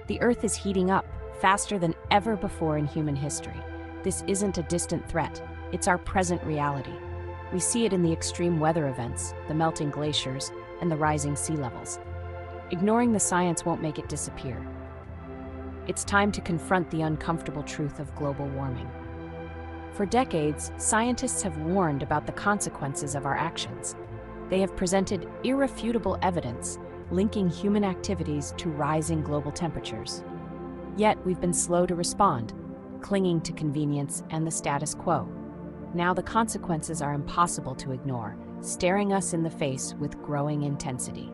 The Earth is heating up faster than ever before in human history. This isn't a distant threat, it's our present reality. We see it in the extreme weather events, the melting glaciers, and the rising sea levels. Ignoring the science won't make it disappear. It's time to confront the uncomfortable truth of global warming. For decades, scientists have warned about the consequences of our actions. They have presented irrefutable evidence linking human activities to rising global temperatures. Yet we've been slow to respond, clinging to convenience and the status quo. Now the consequences are impossible to ignore, staring us in the face with growing intensity.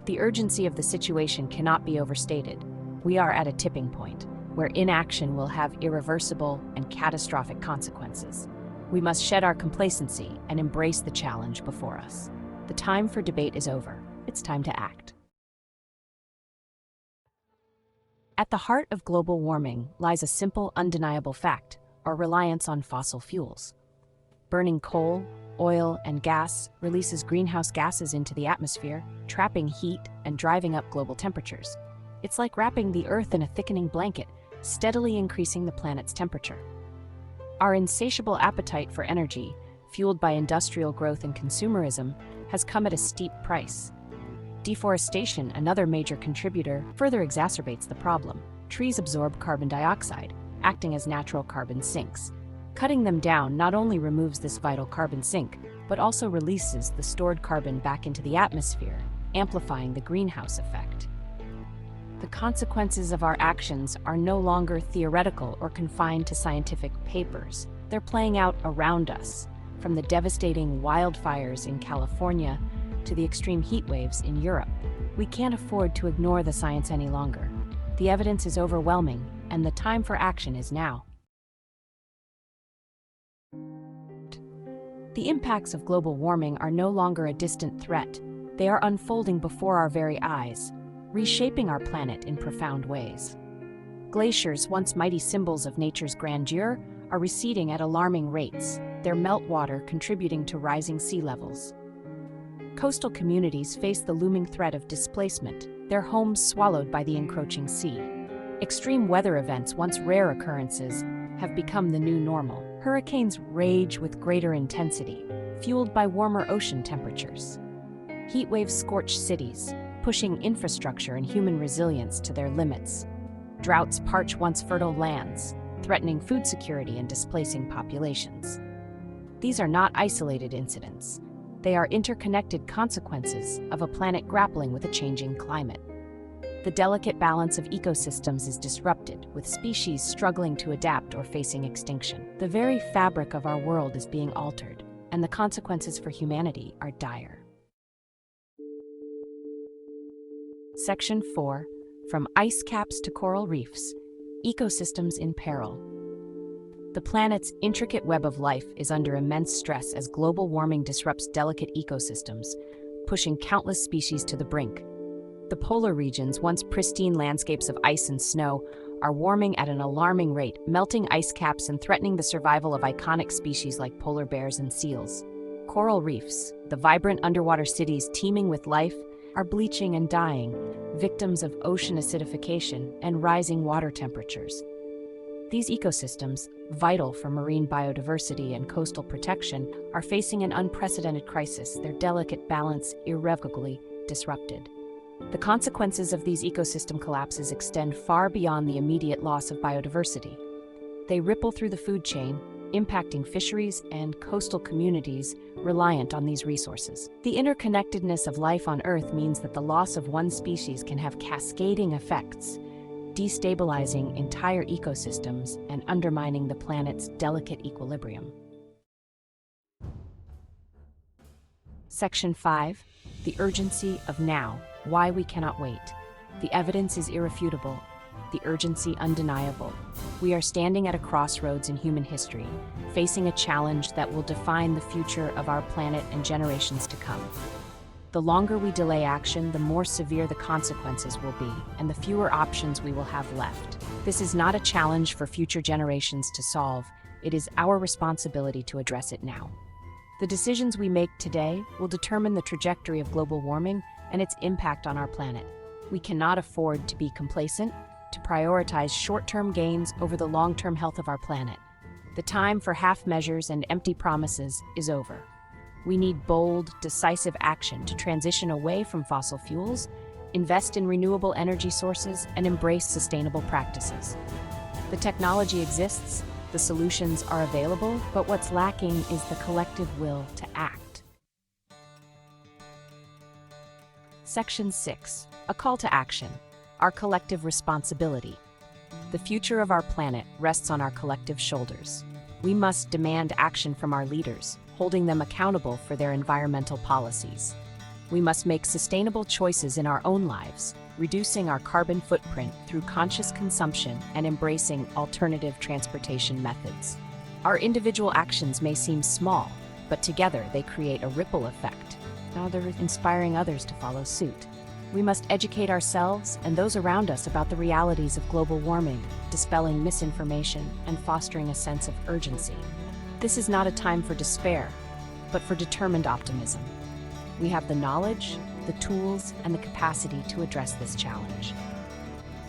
The urgency of the situation cannot be overstated. We are at a tipping point, where inaction will have irreversible and catastrophic consequences. We must shed our complacency and embrace the challenge before us. The time for debate is over. It's time to act. At the heart of global warming lies a simple, undeniable fact: our reliance on fossil fuels. Burning coal, oil, and gas releases greenhouse gases into the atmosphere, trapping heat and driving up global temperatures. It's like wrapping the Earth in a thickening blanket, steadily increasing the planet's temperature. Our insatiable appetite for energy, fueled by industrial growth and consumerism, has come at a steep price. Deforestation, another major contributor, further exacerbates the problem. Trees absorb carbon dioxide, acting as natural carbon sinks. Cutting them down not only removes this vital carbon sink, but also releases the stored carbon back into the atmosphere, amplifying the greenhouse effect. The consequences of our actions are no longer theoretical or confined to scientific papers. They're playing out around us, from the devastating wildfires in California to the extreme heat waves in Europe. We can't afford to ignore the science any longer. The evidence is overwhelming, and the time for action is now. The impacts of global warming are no longer a distant threat. They are unfolding before our very eyes, reshaping our planet in profound ways. Glaciers, once mighty symbols of nature's grandeur, are receding at alarming rates, their meltwater contributing to rising sea levels. Coastal communities face the looming threat of displacement, their homes swallowed by the encroaching sea. Extreme weather events, once rare occurrences, have become the new normal. Hurricanes rage with greater intensity, fueled by warmer ocean temperatures. Heat waves scorch cities, pushing infrastructure and human resilience to their limits. Droughts parch once fertile lands, threatening food security and displacing populations. These are not isolated incidents. They are interconnected consequences of a planet grappling with a changing climate. The delicate balance of ecosystems is disrupted, with species struggling to adapt or facing extinction. The very fabric of our world is being altered, and the consequences for humanity are dire. Section 4. From ice caps to coral reefs, ecosystems in peril. The planet's intricate web of life is under immense stress as global warming disrupts delicate ecosystems, pushing countless species to the brink. The polar regions, once pristine landscapes of ice and snow, are warming at an alarming rate, melting ice caps and threatening the survival of iconic species like polar bears and seals. Coral reefs, the vibrant underwater cities teeming with life, are bleaching and dying, victims of ocean acidification and rising water temperatures. These ecosystems, vital for marine biodiversity and coastal protection, are facing an unprecedented crisis, their delicate balance irrevocably disrupted. The consequences of these ecosystem collapses extend far beyond the immediate loss of biodiversity. They ripple through the food chain, impacting fisheries and coastal communities reliant on these resources. The interconnectedness of life on Earth means that the loss of one species can have cascading effects, destabilizing entire ecosystems and undermining the planet's delicate equilibrium. Section 5. The urgency of now. Why we cannot wait. The evidence is irrefutable, the urgency undeniable. We are standing at a crossroads in human history, facing a challenge that will define the future of our planet and generations to come. The longer we delay action, the more severe the consequences will be, and the fewer options we will have left. This is not a challenge for future generations to solve. It is our responsibility to address it now. The decisions we make today will determine the trajectory of global warming and its impact on our planet. We cannot afford to be complacent. to prioritize short-term gains over the long-term health of our planet. The time for half measures and empty promises is over. We need bold, decisive action to transition away from fossil fuels, invest in renewable energy sources, and embrace sustainable practices. The technology exists, the solutions are available, but what's lacking is the collective will to act. Section 6. A call to action. Our collective responsibility. The future of our planet rests on our collective shoulders. We must demand action from our leaders, holding them accountable for their environmental policies. We must make sustainable choices in our own lives, reducing our carbon footprint through conscious consumption and embracing alternative transportation methods. Our individual actions may seem small, but together they create a ripple effect. Now they're inspiring others to follow suit. We must educate ourselves and those around us about the realities of global warming, dispelling misinformation and fostering a sense of urgency. This is not a time for despair, but for determined optimism. We have the knowledge, the tools, and the capacity to address this challenge.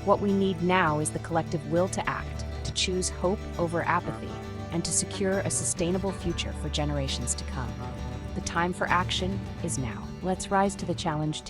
What we need now is the collective will to act, to choose hope over apathy, and to secure a sustainable future for generations to come. The time for action is now. Let's rise to the challenge